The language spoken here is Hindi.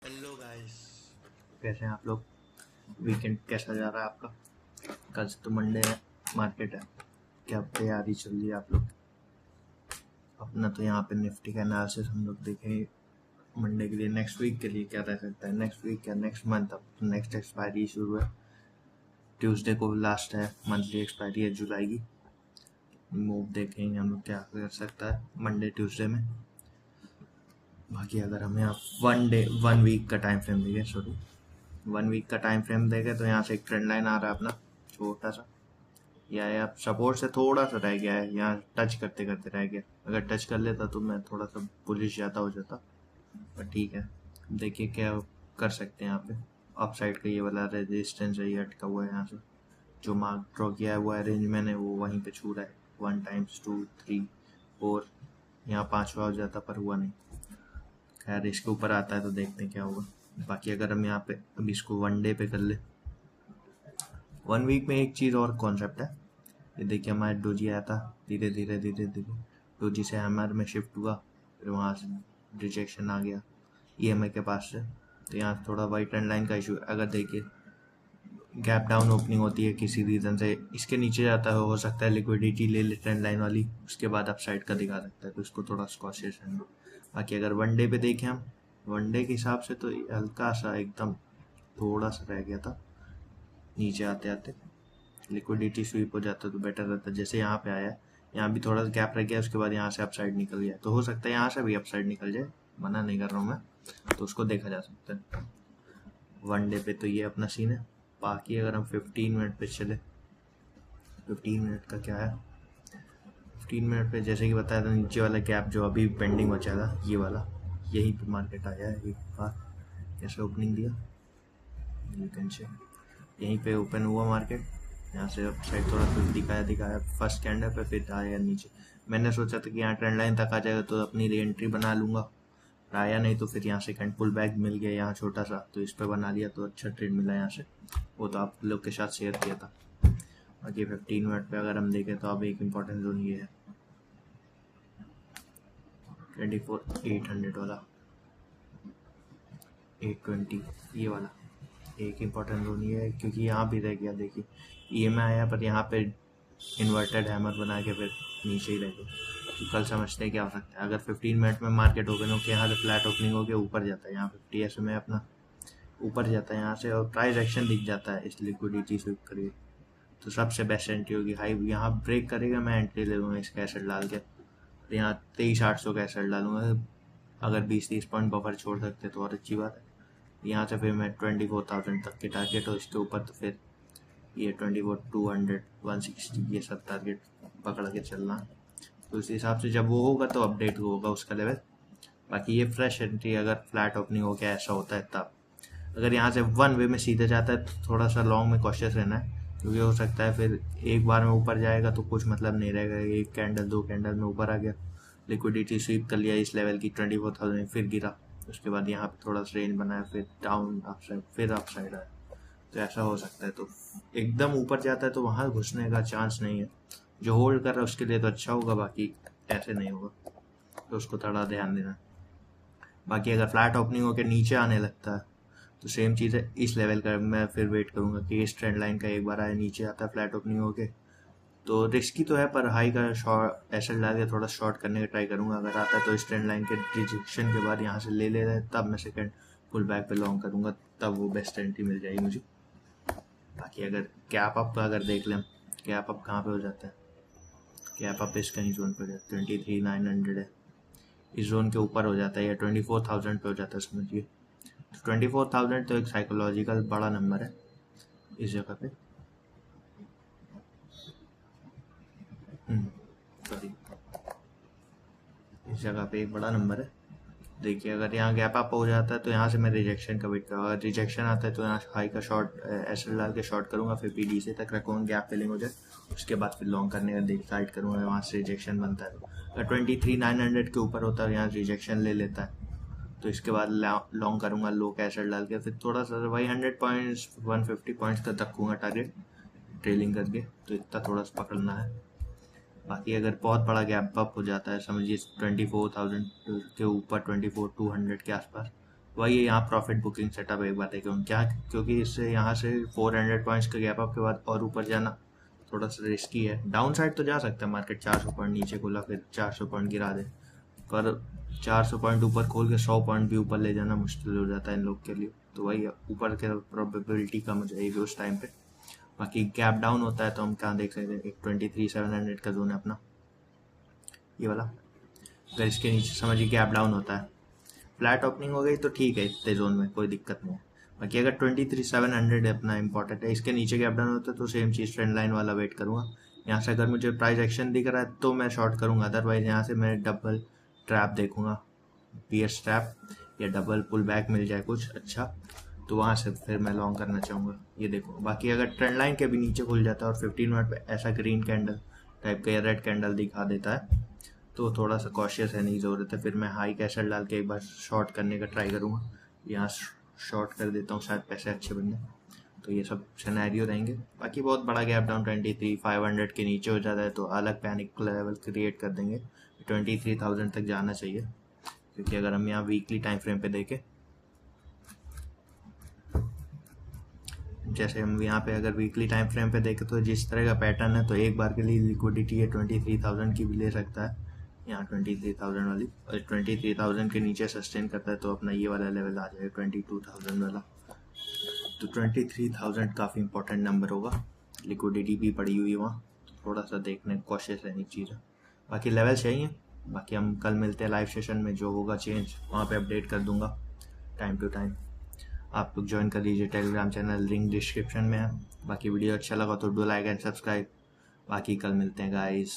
हेलो गाइस, कैसे हैं आप लोग। वीकेंड कैसा जा रहा है आपका। कल से तो मंडे है, मार्केट है। क्या तैयारी चल रही है आप लोग। अपना तो यहाँ पे निफ्टी का एनालिसिस हम लोग देखें मंडे के लिए, नेक्स्ट वीक के लिए क्या रह सकता है। नेक्स्ट वीक क्या, नेक्स्ट मंथ। अब तो नेक्स्ट एक्सपायरी शुरू है, ट्यूसडे को लास्ट है, मंथली एक्सपायरी है जुलाई की। मूव देखेंगे हम लोग क्या कर सकता है मंडे ट्यूसडे में। बाकी अगर हमें आप वन वीक का टाइम फ्रेम देंगे, सॉरी 1 वीक का टाइम फ्रेम देंगे, तो यहाँ से एक ट्रेंड लाइन आ रहा है अपना छोटा सा, या आप सपोर्ट से थोड़ा सा रह गया है, यहाँ टच करते करते रह गया। अगर टच कर लेता तो मैं थोड़ा सा बुलिश ज़्यादा हो जाता, पर ठीक है। देखिए क्या कर सकते हैं यहाँ पे। अप साइड का ये वाला रेजिस्टेंस है, ये अटका हुआ है यहाँ से। जो मार्क ड्रॉ किया है वो अरेंजमेंट है, वो वहीं पे छू रहा है। 1 टाइम्स 2 3 4, यहाँ 5वां हो जाता पर हुआ नहीं। खैर इसके ऊपर आता है तो देखते हैं क्या होगा। बाकी अगर हम यहाँ पे अभी इसको 1 डे पे कर ले, 1 वीक में एक चीज़ और कॉन्सेप्ट है। ये देखिए हमारे डोजी आया था, धीरे धीरे धीरे धीरे डोजी से हैमर में शिफ्ट हुआ, फिर वहाँ से रिजेक्शन आ गया ईएमआई के पास से। तो यहाँ थोड़ा वाइट ट्रेंड लाइन का इशू है। अगर देखिए गैप डाउन ओपनिंग होती है किसी रीज़न से, इसके नीचे जाता है, हो सकता है लिक्विडिटी ले ले ट्रेंड लाइन वाली, उसके बाद अपसाइड का दिखा सकता है, तो इसको थोड़ा कॉशियस रहना। बाकी अगर 1 डे पे देखें हम, 1 डे के हिसाब से तो हल्का सा एकदम थोड़ा सा रह गया था, नीचे आते आते लिक्विडिटी स्वीप हो जाता तो बेटर रहता। जैसे यहाँ पे आया, यहाँ भी थोड़ा सा गैप रह गया, उसके बाद यहाँ से अपसाइड निकल गया, तो हो सकता है यहाँ से भी अपसाइड निकल जाए, मना नहीं कर रहा हूँ मैं, तो उसको देखा जा सकता है। 1 डे पे तो ये अपना सीन है। बाकी अगर हम 15 मिनट पे चले, 15 मिनट का क्या है, 15 मिनट पे जैसे कि बताया था, नीचे वाला गैप जो अभी पेंडिंग बचा था, ये वाला, यहीं पे मार्केट आया है एक बार। कैसे ओपनिंग दिया, यू कैन चेक। यहीं पे ओपन हुआ मार्केट, यहाँ से अप साइड थोड़ा कुछ दिखाया फर्स्ट कैंडल पे, फिर आया नीचे। मैंने सोचा था कि यहाँ ट्रेंड लाइन तक आ जाएगा तो अपनी री एंट्री बना लूँगा, आया नहीं, तो फिर यहाँ सेकंड पुल बैक मिल गया यहाँ छोटा सा, तो इस पर बना लिया, तो अच्छा ट्रेड मिला यहाँ से। वो तो आप लोग के साथ शेयर किया था। बाकी 15 मिनट पे अगर हम देखें तो अब एक इम्पॉर्टेंट जोन ये है 24,800 वाला, 820 ये वाला एक इम्पॉर्टेंट जोन ये है, क्योंकि यहाँ भी रह गया। देखिए ईएमआई आया, पर यहाँ पे इन्वर्टेड हैमर बना के फिर नीचे ही रह गया। तो कल समझते हैं क्या हो सकता है। अगर 15 मिनट में मार्केट ओपन हो के यहाँ से फ्लैट ओपनिंग हो के ऊपर जाता है, यहाँ 50 SMA अपना ऊपर जाता है यहाँ से, और प्राइस एक्शन दिख जाता है इस लिक्विडिटी स्वीप करिए, तो सबसे बेस्ट एंट्री होगी। हाई यहाँ ब्रेक करेगा, मैं एंट्री ले लूँगा इसका एसेट डाल के, यहाँ 23,800 का एसेट डालूंगा। अगर 20-30 पॉइंट बफर छोड़ सकते तो और अच्छी बात है। यहाँ से फिर मैं 24,000 तक के टारगेट, और इसके ऊपर तो फिर ये 24,200 160 ये सब टारगेट पकड़ के चलना। तो उस हिसाब से जब वो होगा तो अपडेट होगा उसका लेवल। बाकी ये फ्रेश एंट्री अगर फ्लैट ओपनिंग हो गया ऐसा होता है तब। अगर यहाँ से 1 वे में सीधे जाता है तो थोड़ा सा लॉन्ग में कॉशियस रहना है, क्योंकि हो सकता है फिर एक बार में ऊपर जाएगा तो कुछ मतलब नहीं रहेगा। एक कैंडल 2 कैंडल में ऊपर आ गया, लिक्विडिटी स्वीप कर लिया इस लेवल की 24,000, फिर गिरा, उसके बाद यहाँ पे थोड़ा सा रेंज बनाया, फिर डाउन अपसाइड, फिर अपसाइड आया, तो ऐसा हो सकता है। तो एकदम ऊपर जाता है तो वहाँ घुसने का चांस नहीं है। जो होल्ड कर रहा है उसके लिए तो अच्छा होगा, बाकी ऐसे नहीं होगा, तो उसको थोड़ा ध्यान देना। बाकी अगर फ्लैट ओपनिंग होकर नीचे आने लगता है तो सेम चीज़ है, इस लेवल का मैं फिर वेट करूँगा कि इस ट्रेंड लाइन का एक बार आए, नीचे आता है फ्लैट ओपनिंग होके, तो रिस्की तो है, पर हाई का शॉर्ट एसेट डाल के थोड़ा शॉर्ट करने का ट्राई करूँगा। अगर आता है तो इस ट्रेंड लाइन के रिजेक्शन के बाद यहाँ से ले ले रहे, तब मैं सेकंड पुल बैक पे लॉन्ग करूँगा, तब वो बेस्ट एंट्री मिल जाएगी मुझे। बाकी अगर कैप अप का अगर देख लें, कैप अप कहाँ पे हो जाता है, कैप अप इसका ही जोन पे हो जाता है, 23,900 है, इस जोन के ऊपर हो जाता है, या 24,000 पे हो जाता है समझिए। तो 24,000 तो एक साइकोलॉजिकल बड़ा नंबर है इस जगह पे। सॉरी, इस जगह पे एक बड़ा नंबर है। देखिए अगर यहाँ गैप अप हो जाता है तो यहाँ से मैं रिजेक्शन का वेट करूँगा। अगर रिजेक्शन आता है तो यहाँ हाई का शॉर्ट एसएल डाल के शॉर्ट करूँगा, फिर पीडीसी तक रखूँगा, गैप फिलिंग हो जाए, उसके बाद फिर लॉन्ग करने का डिसाइड करूँगा। वहाँ से रिजेक्शन बनता है, अगर 23,900 के ऊपर होता है, यहाँ रिजेक्शन ले लेता है, तो इसके बाद लॉन्ग करूँगा लो का एसएल डाल के, फिर थोड़ा सा वही 100 पॉइंट्स 150 पॉइंट्स तक रखूँगा टारगेट ट्रेलिंग करके, तो इतना थोड़ा सा पकड़ना है। बाकी अगर बहुत बड़ा गैप अप हो जाता है, समझिए 24,000 के ऊपर 24,200 के आसपास, वही है यहाँ प्रॉफिट बुकिंग सेटअप एक बार देखें क्या, क्योंकि इससे यहाँ से 400 पॉइंट्स का गैप अप के बाद और ऊपर जाना थोड़ा सा रिस्की है। डाउन साइड तो जा सकता है मार्केट, 400 पॉइंट नीचे खोला फिर 400 पॉइंट गिरा दे, पर 400 पॉइंट ऊपर खोल के 100 पॉइंट भी ऊपर ले जाना मुश्किल हो जाता है इन लोग के लिए। तो वही ऊपर के प्रोबेबिलिटी कम हो जाएगी उस टाइम पे। बाकी गैप डाउन होता है तो हम कहाँ देख सकते हैं, एक 23,700 का जोन है अपना ये वाला। अगर इसके नीचे समझिए गैप डाउन होता है, फ्लैट ओपनिंग हो गई तो ठीक है, इतने जोन में कोई दिक्कत नहीं है। बाकी अगर 23,700 अपना इंपॉर्टेंट है, इसके नीचे गैप डाउन होता है तो सेम चीज़ ट्रेंड लाइन वाला वेट करूँगा। यहाँ से अगर मुझे प्राइस एक्शन दिख रहा है तो मैं शॉर्ट करूँगा, अदरवाइज यहाँ से मैं डबल ट्रैप देखूँगा, पियर्स ट्रैप या डबल पुल बैक मिल जाए कुछ अच्छा तो वहाँ से फिर मैं लॉन्ग करना चाहूँगा। ये देखो बाकी अगर ट्रेंड लाइन के भी नीचे खुल जाता है और 15 मिनट पे ऐसा ग्रीन कैंडल टाइप का या रेड कैंडल दिखा देता है तो थोड़ा सा कॉशियस रहने की ज़रूरत है। फिर मैं हाई कैशल डाल के एक बार शॉर्ट करने का ट्राई करूँगा, यहाँ शॉर्ट कर देता हूँ, शायद पैसे अच्छे बन जाए। तो ये सब सिनेरियो रहेंगे। बाकी बहुत बड़ा गैप डाउन 23,500 के नीचे हो जाता है तो अलग पैनिक लेवल क्रिएट कर देंगे, 23,000 तक जाना चाहिए। क्योंकि अगर हम यहाँ वीकली टाइम फ्रेम पे देखें, जैसे हम यहाँ पे अगर वीकली टाइम फ्रेम पे देखें तो जिस तरह का पैटर्न है तो एक बार के लिए लिक्विडिटी है 23,000 की भी ले सकता है यहाँ 23,000 वाली, और 23,000 के नीचे सस्टेन करता है तो अपना ये वाला लेवल आ जाएगा 22,000 वाला। तो 23,000 काफ़ी इंपॉर्टेंट नंबर होगा, लिक्विडिटी भी पड़ी हुई है वहाँ, तो थोड़ा सा देखने कॉशियस रहने की चीज़ है। बाकी लेवल चाहिए। बाकी हम कल मिलते हैं लाइव सेशन में, जो होगा चेंज वहाँ पे अपडेट कर दूंगा टाइम टू टाइम। आप लोग ज्वाइन कर लीजिए टेलीग्राम चैनल, लिंक डिस्क्रिप्शन में है। बाकी वीडियो अच्छा लगा तो डू लाइक एंड सब्सक्राइब। बाकी कल मिलते हैं गाइस।